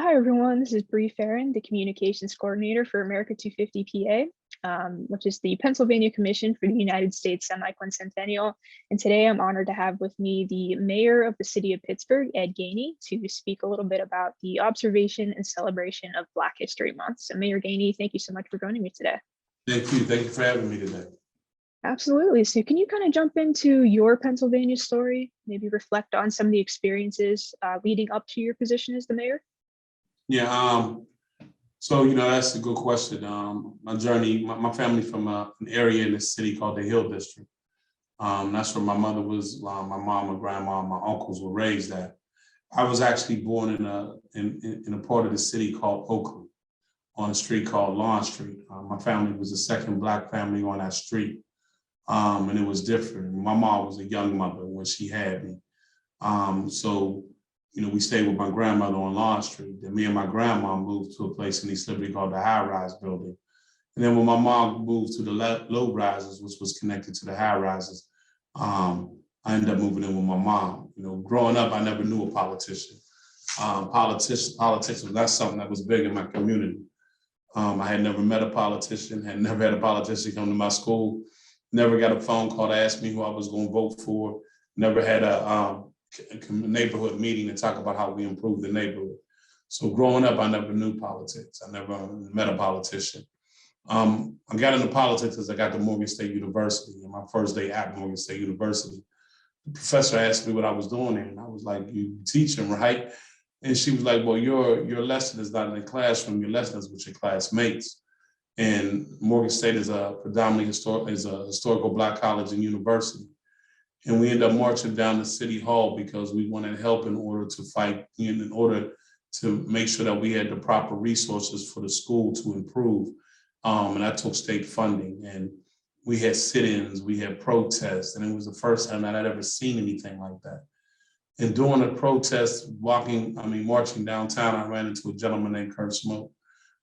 Hi, everyone. This is Bree Farron, the Communications Coordinator for America250PA, which is the Pennsylvania Commission for the United States Semiquincentennial. And today I'm honored to have with me the Mayor of the City of Pittsburgh, Ed Gainey, to speak a little bit about the observation and celebration of Black History Month. So Mayor Gainey, thank you so much for joining me today. Thank you. Thank you for having me today. Absolutely. So can you kind of jump into your Pennsylvania story, maybe reflect on some of the experiences leading up to your position as the mayor? Yeah, so that's a good question. My journey, my family from an area in the city called the Hill District. That's where my mother was, my mom, my grandma, my uncles were raised at. I was actually born in a part of the city called Oakland, on a street called Lawn Street. My family was the second Black family on that street, and it was different. My mom was a young mother when she had me, so. We stayed with my grandmother on Lawn Street. Then me and my grandma moved to a place in East Liberty called the High Rise Building. And then when my mom moved to the low rises, which was connected to the high rises, I ended up moving in with my mom. Growing up, I never knew a politician. Politics was not something that was big in my community. I had never met a politician, had never had a politician come to my school, never got a phone call to ask me who I was going to vote for, never had a neighborhood meeting to talk about how we improve the neighborhood. So growing up, I never knew politics. I never met a politician. I got into politics as I got to Morgan State University. And my first day at Morgan State University, the professor asked me what I was doing there. And I was like, "You teaching, right?" And she was like, "Well, your lesson is not in the classroom. Your lesson is with your classmates." And Morgan State is a predominantly historical Black college and university. And we ended up marching down to City Hall because we wanted help in order to fight, in order to make sure that we had the proper resources for the school to improve. And that took state funding. And we had sit-ins, we had protests, and it was the first time that I'd ever seen anything like that. And during the protest, marching downtown, I ran into a gentleman named Kurt Smoke.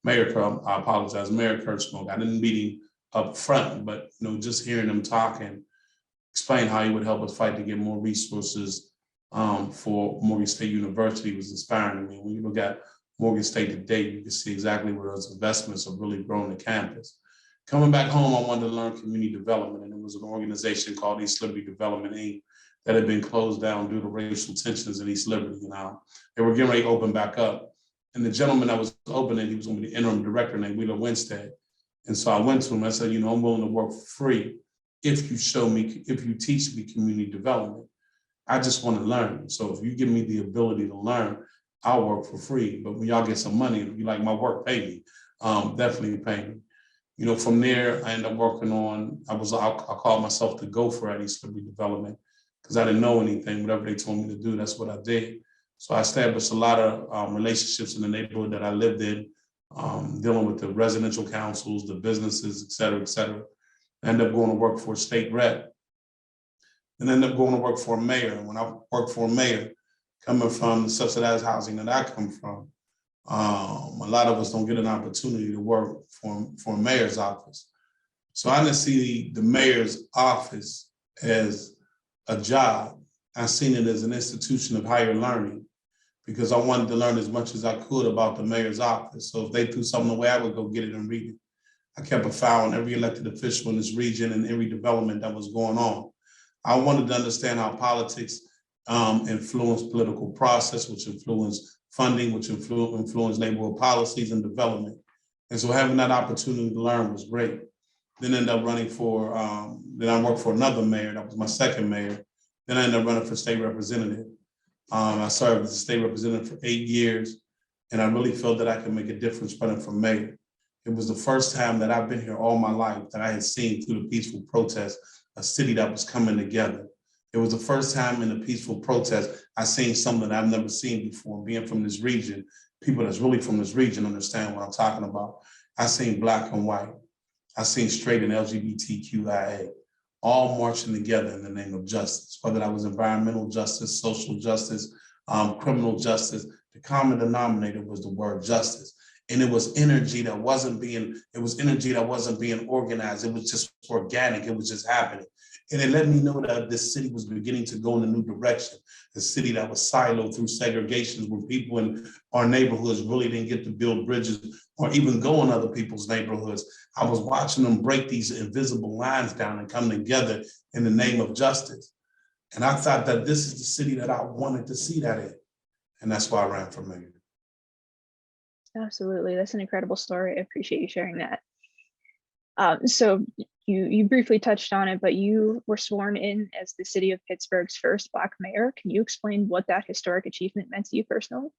Mayor Kurt Smoke. I didn't meet him up front, but just hearing him talking, explain how he would help us fight to get more resources for Morgan State University was inspiring to me. When you look at Morgan State today, you can see exactly where those investments have really grown the campus. Coming back home, I wanted to learn community development, and it was an organization called East Liberty Development, Inc. that had been closed down due to racial tensions in East Liberty. They were getting ready to open back up. And the gentleman that was opening, he was going to be the interim director named Wheeler Winstead. And so I went to him, I said, I'm willing to work for free if you teach me community development. I just want to learn. So if you give me the ability to learn, I'll work for free. But when y'all get some money, if you like my work, pay me. Definitely pay me. From there, I ended up working on, I called myself the gopher at East Liberty Development because I didn't know anything. Whatever they told me to do, that's what I did. So I established a lot of relationships in the neighborhood that I lived in, dealing with the residential councils, the businesses, et cetera, et cetera. I ended up going to work for a state rep and ended up going to work for a mayor. And when I worked for a mayor, coming from the subsidized housing that I come from, a lot of us don't get an opportunity to work for a mayor's office. So I didn't see the mayor's office as a job. I seen it as an institution of higher learning because I wanted to learn as much as I could about the mayor's office. So if they threw something away, I would go get it and read it. I kept a file on every elected official in this region and every development that was going on. I wanted to understand how politics influenced political process, which influenced funding, which influenced neighborhood policies and development. And so having that opportunity to learn was great. Then ended up running for, then I worked for another mayor, that was my second mayor. Then I ended up running for state representative. I served as a state representative for 8 years, and I really felt that I could make a difference running for mayor. It was the first time that I've been here all my life that I had seen through the peaceful protest, a city that was coming together. It was the first time in the peaceful protest I seen something that I've never seen before. Being from this region, people that's really from this region understand what I'm talking about. I seen Black and white. I seen straight and LGBTQIA, all marching together in the name of justice, whether that was environmental justice, social justice, criminal justice. The common denominator was the word justice. And it was energy that wasn't being organized. It was just organic. It was just happening. And it let me know that this city was beginning to go in a new direction. A city that was siloed through segregations, where people in our neighborhoods really didn't get to build bridges or even go in other people's neighborhoods. I was watching them break these invisible lines down and come together in the name of justice. And I thought that this is the city that I wanted to see that in. And that's why I ran for mayor. Absolutely. That's an incredible story. I appreciate you sharing that. So you briefly touched on it, but you were sworn in as the city of Pittsburgh's first Black mayor. Can you explain what that historic achievement meant to you personally?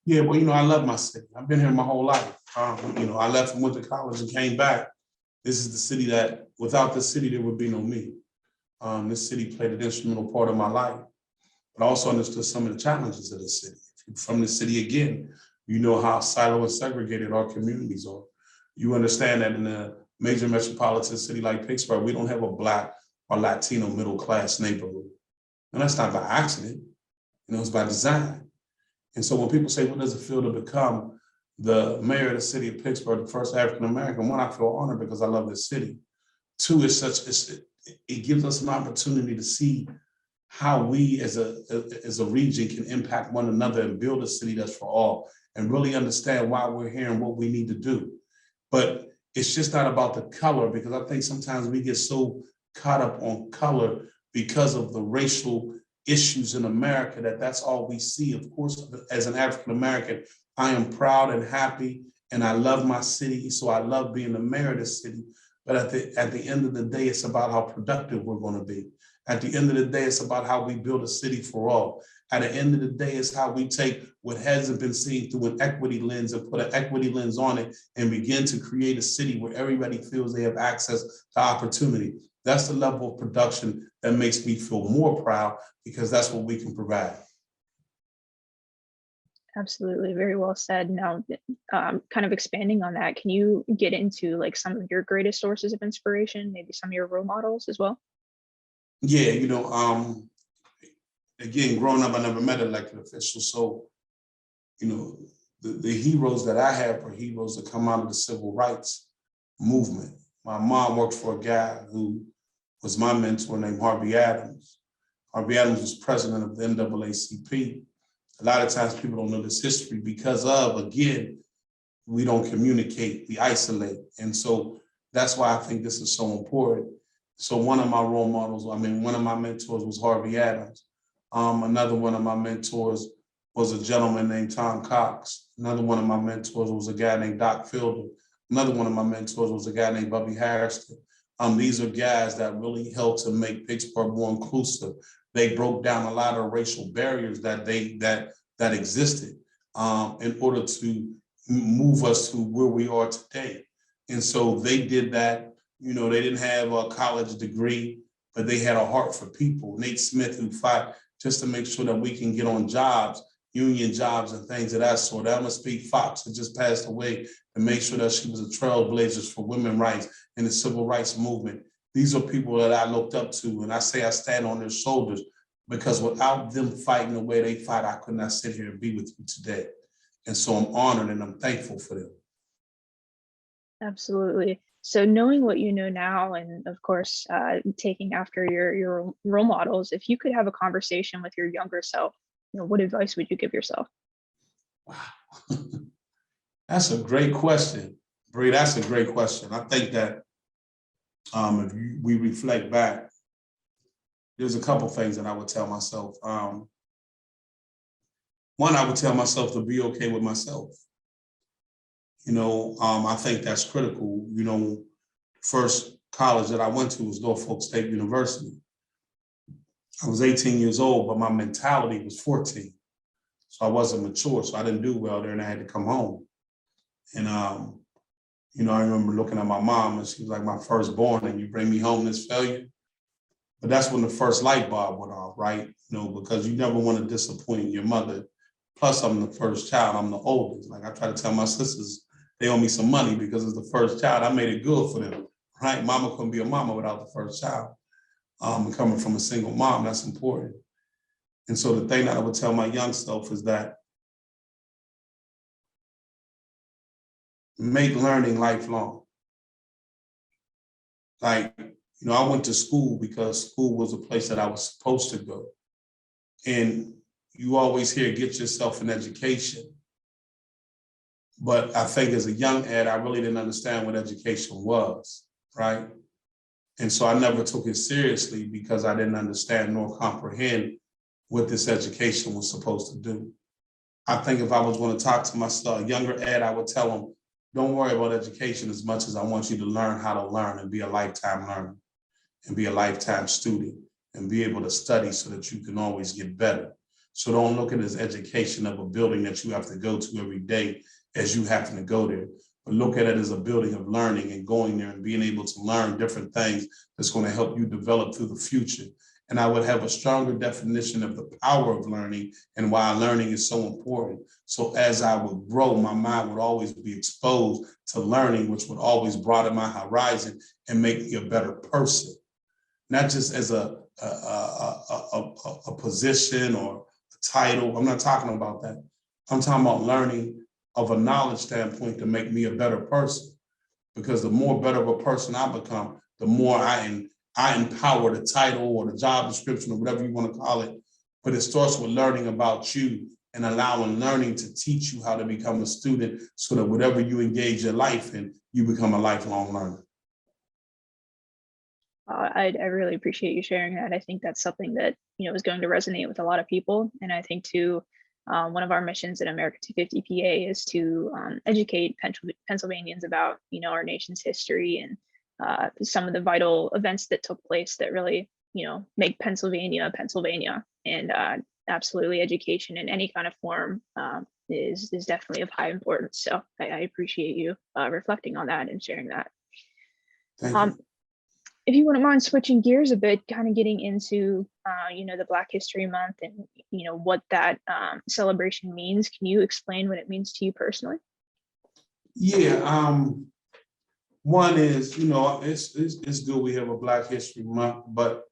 Yeah, well, I love my city. I've been here my whole life. I left and went to college and came back. This is the city that, without the city, there would be no me. This city played an instrumental part of my life, but I also understood some of the challenges of the city. If you're from the city again, you know how siloed and segregated our communities are. You understand that in a major metropolitan city like Pittsburgh, we don't have a Black or Latino middle class neighborhood. And that's not by accident, it's by design. And so when people say, what does it feel to become the mayor of the city of Pittsburgh, the first African-American? One, I feel honored because I love this city. Two, it gives us an opportunity to see how we as a region can impact one another and build a city that's for all, and really understand why we're here and what we need to do. But it's just not about the color, because I think sometimes we get so caught up on color because of the racial issues in America that's all we see. Of course, as an African-American, I am proud and happy, and I love my city, so I love being the mayor of the city. But at the end of the day, it's about how productive we're going to be. At the end of the day, it's about how we build a city for all. At the end of the day, it's how we take what hasn't been seen through an equity lens and put an equity lens on it and begin to create a city where everybody feels they have access to opportunity. That's the level of production that makes me feel more proud, because that's what we can provide. Absolutely. Very well said. Now, kind of expanding on that, can you get into like some of your greatest sources of inspiration, maybe some of your role models as well? Yeah, again, growing up, I never met elected officials. So, the heroes that I have are heroes that come out of the civil rights movement. My mom worked for a guy who was my mentor named Harvey Adams. Harvey Adams was president of the NAACP. A lot of times people don't know this history because of, again, we don't communicate, we isolate. And so that's why I think this is so important. So one of my role models, one of my mentors was Harvey Adams. Another one of my mentors was a gentleman named Tom Cox. Another one of my mentors was a guy named Doc Fielder. Another one of my mentors was a guy named Bubby Harrison. These are guys that really helped to make Pittsburgh more inclusive. They broke down a lot of racial barriers that existed in order to move us to where we are today. And so they did that. They didn't have a college degree, but they had a heart for people. Nate Smith, who fought just to make sure that we can get on jobs, union jobs and things of that sort. Alma Speed Fox, had just passed away, to make sure that she was a trailblazer for women's rights and the civil rights movement. These are people that I looked up to, and I say I stand on their shoulders, because without them fighting the way they fight, I could not sit here and be with you today. And so I'm honored and I'm thankful for them. Absolutely. So knowing what you know now, and of course, taking after your role models, if you could have a conversation with your younger self, what advice would you give yourself? Wow. That's a great question, Bree. That's a great question. I think that if we reflect back, there's a couple things that I would tell myself. One, I would tell myself to be okay with myself. I think that's critical. First college that I went to was Norfolk State University. I was 18 years old, but my mentality was 14. So I wasn't mature, so I didn't do well there, and I had to come home. And, I remember looking at my mom, and she was like my firstborn, and you bring me home this failure. But that's when the first light bulb went off, right? Because you never want to disappoint your mother. Plus, I'm the first child, I'm the oldest. Like I try to tell my sisters, they owe me some money because it's the first child. I made it good for them, right? Mama couldn't be a mama without the first child. And coming from a single mom, that's important. And so the thing that I would tell my young self is that make learning lifelong. Like, You know, I went to school because school was a place that I was supposed to go. And you always hear, get yourself an education. But I think as a young ed, I really didn't understand what education was, right? And so I never took it seriously because I didn't understand nor comprehend what this education was supposed to do. I think if I was going to talk to my younger ed, I would tell them, don't worry about education as much as I want you to learn how to learn and be a lifetime learner and be a lifetime student and be able to study so that you can always get better. So don't look at it as education of a building that you have to go to every day as you happen to go there, but look at it as a building of learning and going there and being able to learn different things that's going to help you develop through the future. And I would have a stronger definition of the power of learning and why learning is so important. So as I would grow, my mind would always be exposed to learning, which would always broaden my horizon and make me a better person. Not just as a position or a title. I'm not talking about that. I'm talking about learning of a knowledge standpoint to make me a better person. Because the more better of a person I become, the more I empower the title or the job description or whatever you want to call it. But it starts with learning about you and allowing learning to teach you how to become a student so that whatever you engage your life in, you become a lifelong learner. I really appreciate you sharing that. I think that's something that, is going to resonate with a lot of people. And I think too, one of our missions at America250PA is to educate Pennsylvanians about, our nation's history and some of the vital events that took place that really, make Pennsylvania, Pennsylvania. And absolutely education in any kind of form is definitely of high importance. So I appreciate you reflecting on that and sharing that. Thank you. If you wouldn't mind switching gears a bit, kind of getting into, the Black History Month and, what that celebration means. Can you explain what it means to you personally? Yeah. One is, it's good we have a Black History Month, but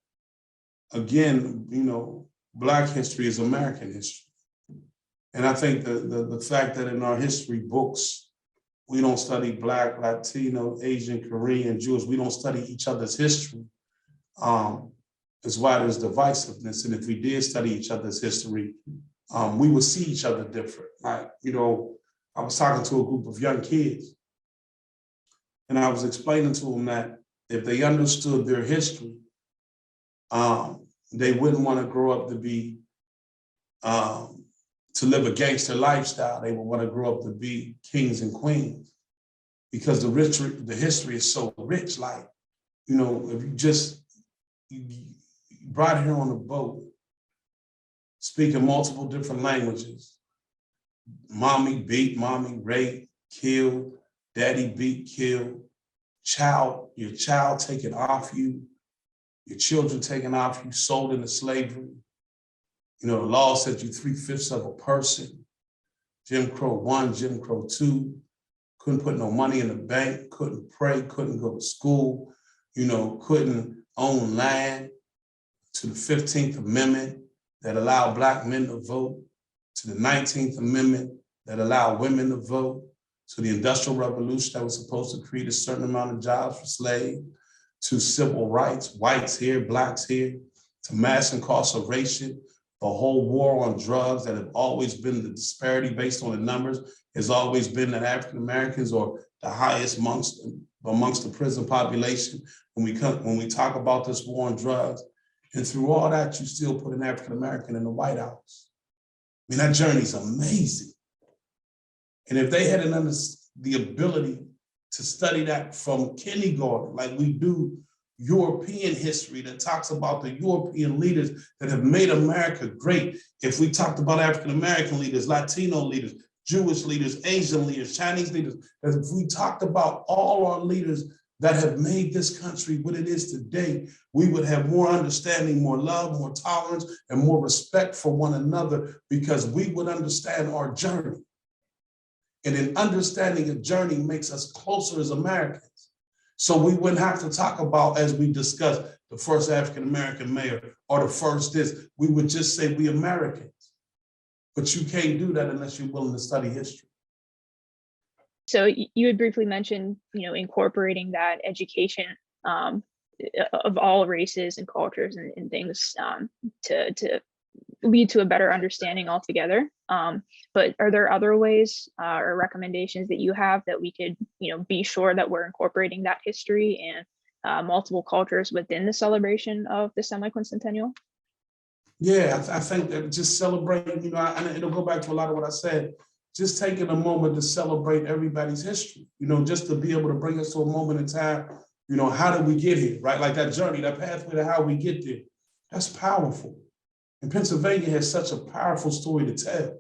again, Black history is American history. And I think the fact that in our history books, we don't study Black, Latino, Asian, Korean, Jewish, we don't study each other's history, is why there's divisiveness. And if we did study each other's history, we would see each other different. Like, I was talking to a group of young kids, and I was explaining to them that if they understood their history, they wouldn't want to grow up to be, to live a gangster lifestyle. They would want to grow up to be kings and queens because the history is so rich. Like, if you brought here on a boat, speaking multiple different languages, mommy beat, mommy raped, killed, daddy beat, killed, your child taken off you, your children taken off you, sold into slavery. The law said you 3/5 of a person. Jim Crow 1, Jim Crow 2, couldn't put no money in the bank, couldn't pray, couldn't go to school, couldn't own land, to the 15th Amendment that allowed Black men to vote, to the 19th Amendment that allowed women to vote, to the Industrial Revolution that was supposed to create a certain amount of jobs for slaves, to civil rights, whites here, Blacks here, to mass incarceration, the whole war on drugs that have always been the disparity based on the numbers has always been that African Americans are the highest amongst the prison population. When we talk about this war on drugs, and through all that, you still put an African American in the White House. I mean, that journey's amazing. And if they had the ability to study that from kindergarten, like we do European history that talks about the European leaders that have made America great. If we talked about African American leaders, Latino leaders, Jewish leaders, Asian leaders, Chinese leaders, if we talked about all our leaders that have made this country what it is today, we would have more understanding, more love, more tolerance, and more respect for one another because we would understand our journey. And in understanding a journey makes us closer as Americans. So we wouldn't have to talk about, as we discussed, the first African-American mayor or the first this. We would just say we Americans. But you can't do that unless you're willing to study history. So you had briefly mentioned, incorporating that education of all races and cultures and things, to lead to a better understanding altogether. But are there other ways or recommendations that you have that we could, be sure that we're incorporating that history and multiple cultures within the celebration of the semi-quincentennial? Yeah, I think that just celebrating, and it'll go back to a lot of what I said, just taking a moment to celebrate everybody's history, just to be able to bring us to a moment in time, how did we get here, right? Like that journey, that pathway to how we get there, that's powerful. And Pennsylvania has such a powerful story to tell.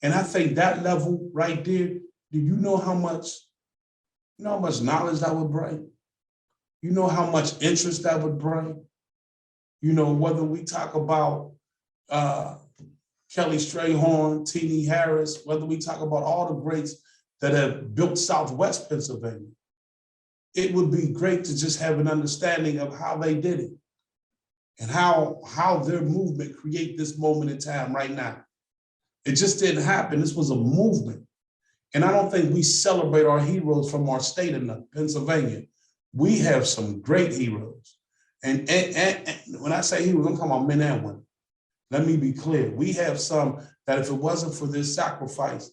And I think that level right there, do you know how much knowledge that would bring? You know how much interest that would bring? Whether we talk about Kelly Strayhorn, Teenie Harris, whether we talk about all the greats that have built Southwest Pennsylvania, it would be great to just have an understanding of how they did it and how their movement create this moment in time right now. It just didn't happen. This was a movement. And I don't think we celebrate our heroes from our state enough, Pennsylvania. We have some great heroes. And when I say heroes, I'm talking about men and women. Let me be clear. We have some that if it wasn't for this sacrifice,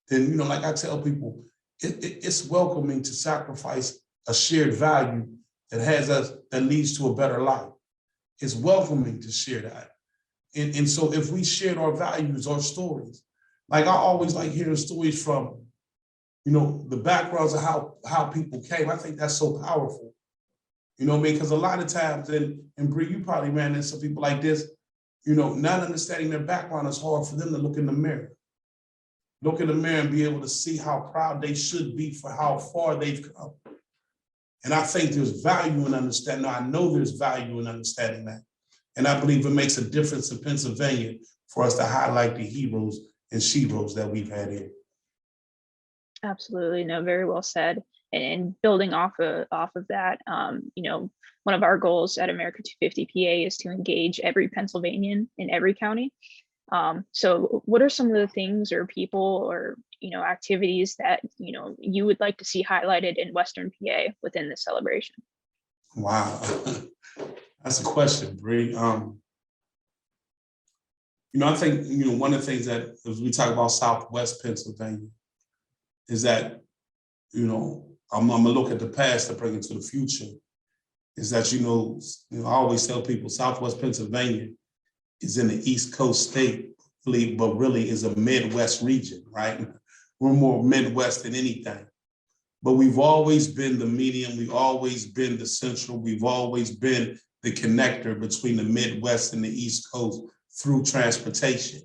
then, like I tell people, it's welcoming to sacrifice a shared value that leads to a better life. It's welcoming to share that. And so if we shared our values, our stories, like I always like hearing stories from, the backgrounds of how people came. I think that's so powerful. Because a lot of times, and Bree, you probably ran into some people like this, not understanding their background is hard for them to look in the mirror. Look in the mirror and be able to see how proud they should be for how far they've come. And I think there's value in understanding. I know there's value in understanding that. And I believe it makes a difference in Pennsylvania for us to highlight the heroes and sheroes that we've had here. Absolutely. No, very well said. And building off of that, one of our goals at America250PA is to engage every Pennsylvanian in every county. So what are some of the things or people or, activities that, you would like to see highlighted in Western PA within the celebration? Wow. That's a question, Bree. I think, one of the things that as we talk about Southwest Pennsylvania is that, I'm gonna look at the past to bring it to the future, is that, I always tell people Southwest Pennsylvania is in the East Coast state, but really is a Midwest region, right? We're more Midwest than anything. But we've always been the medium, we've always been the central, we've always been the connector between the Midwest and the East Coast through transportation.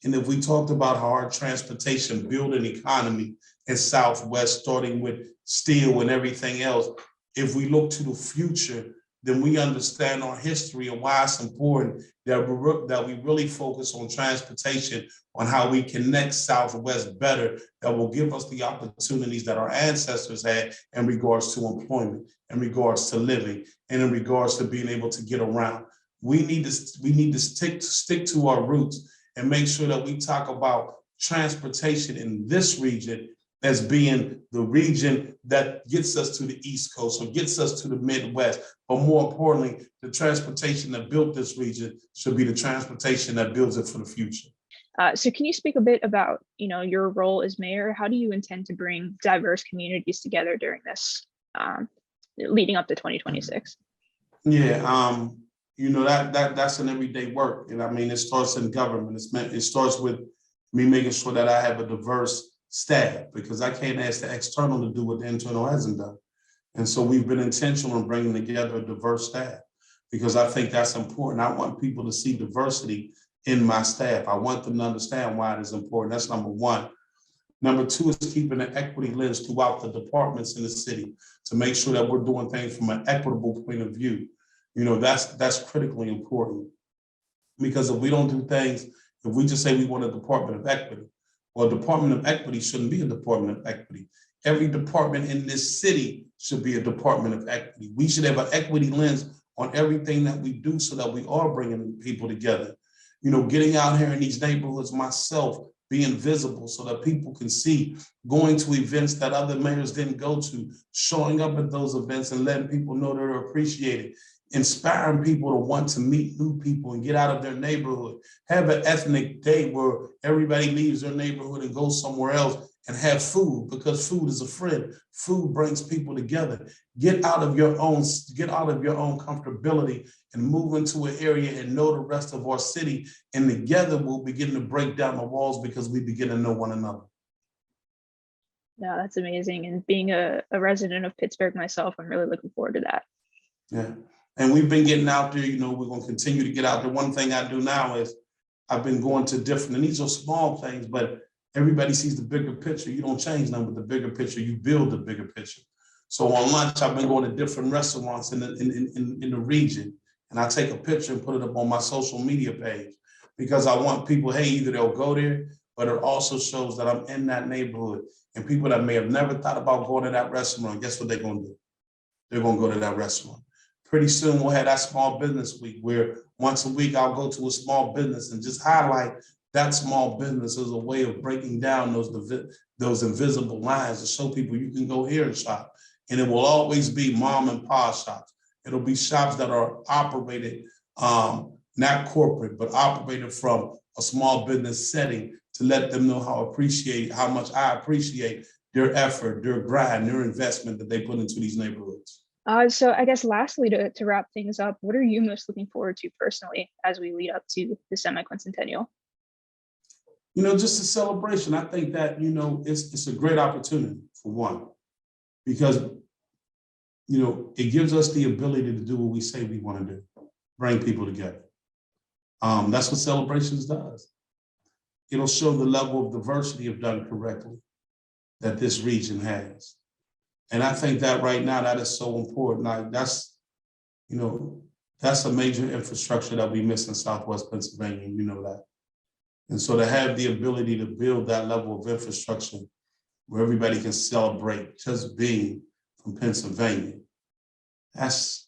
And if we talked about how our transportation built an economy in Southwest, starting with steel and everything else, if we look to the future, then we understand our history and why it's important that we really focus on transportation, on how we connect Southwest better, that will give us the opportunities that our ancestors had in regards to employment, in regards to living, and in regards to being able to get around. We need to stick to our roots and make sure that we talk about transportation in this region as being the region that gets us to the East Coast or gets us to the Midwest. But more importantly, the transportation that built this region should be the transportation that builds it for the future. So can you speak a bit about, your role as mayor? How do you intend to bring diverse communities together during this, leading up to 2026? Yeah, that's an everyday work. And I mean, it starts in government. It starts with me making sure that I have a diverse staff, because I can't ask the external to do what the internal hasn't done. And so we've been intentional in bringing together a diverse staff, because I think that's important. I want people to see diversity in my staff. I want them to understand why it is important. That's number one. Number two is keeping an equity lens throughout the departments in the city to make sure that we're doing things from an equitable point of view. That's critically important, because if we don't do things, if we just say we want a Department of Equity, well, a Department of Equity shouldn't be a Department of Equity. Every department in this city should be a Department of Equity. We should have an equity lens on everything that we do so that we are bringing people together. Getting out here in these neighborhoods myself, being visible so that people can see, going to events that other mayors didn't go to, showing up at those events and letting people know that they're appreciated, inspiring people to want to meet new people and get out of their neighborhood, have an ethnic day where everybody leaves their neighborhood and goes somewhere else and have food, because food is a friend. Food brings people together. Get out of your own comfortability and move into an area and know the rest of our city. And together we'll begin to break down the walls because we begin to know one another. No, that's amazing. And being a resident of Pittsburgh myself, I'm really looking forward to that. Yeah. And we've been getting out there, you know, we're going to continue to get out there. One thing I do now is I've been going to different, and these are small things, but everybody sees the bigger picture. You don't change them with the bigger picture, you build the bigger picture. So on lunch, I've been going to different restaurants in the region, and I take a picture and put it up on my social media page because I want people, hey, either they'll go there, but it also shows that I'm in that neighborhood. And people that may have never thought about going to that restaurant, guess what they're going to do? They're going to go to that restaurant. Pretty soon we'll have that small business week where once a week I'll go to a small business and just highlight that small business as a way of breaking down those invisible lines to show people you can go here and shop. And it will always be mom and pop shops. It'll be shops that are operated, not corporate, but operated from a small business setting to let them know how much I appreciate their effort, their grind, their investment that they put into these neighborhoods. So I guess lastly, to wrap things up, what are you most looking forward to personally as we lead up to the Semiquincentennial? You know, just a celebration. I think that, you know, it's a great opportunity for one, because, you know, it gives us the ability to do what we say we want to do, bring people together. That's what celebrations does. It'll show the level of diversity if done correctly that this region has. And I think that right now that is so important. Like that's a major infrastructure that we miss in Southwest Pennsylvania, you know that. And so to have the ability to build that level of infrastructure where everybody can celebrate just being from Pennsylvania, that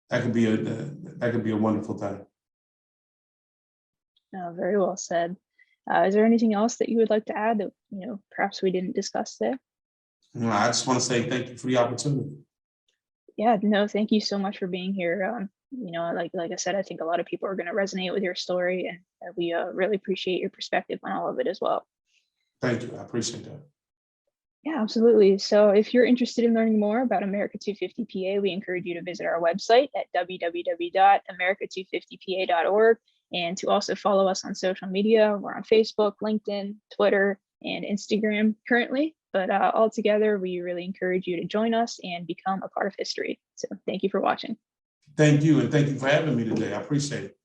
could be a wonderful thing. Very well said. Is there anything else that you would like to add that, you know, perhaps we didn't discuss there? No, I just want to say thank you for the opportunity. Yeah, no, thank you so much for being here. You know, like I said, I think a lot of people are going to resonate with your story, and we really appreciate your perspective on all of it as well. Thank you. I appreciate that. Yeah, absolutely. So if you're interested in learning more about America250PA, we encourage you to visit our website at www.america250pa.org, and to also follow us on social media. We're on Facebook, LinkedIn, Twitter, and Instagram currently. But altogether, we really encourage you to join us and become a part of history. So thank you for watching. Thank you, and thank you for having me today. I appreciate it.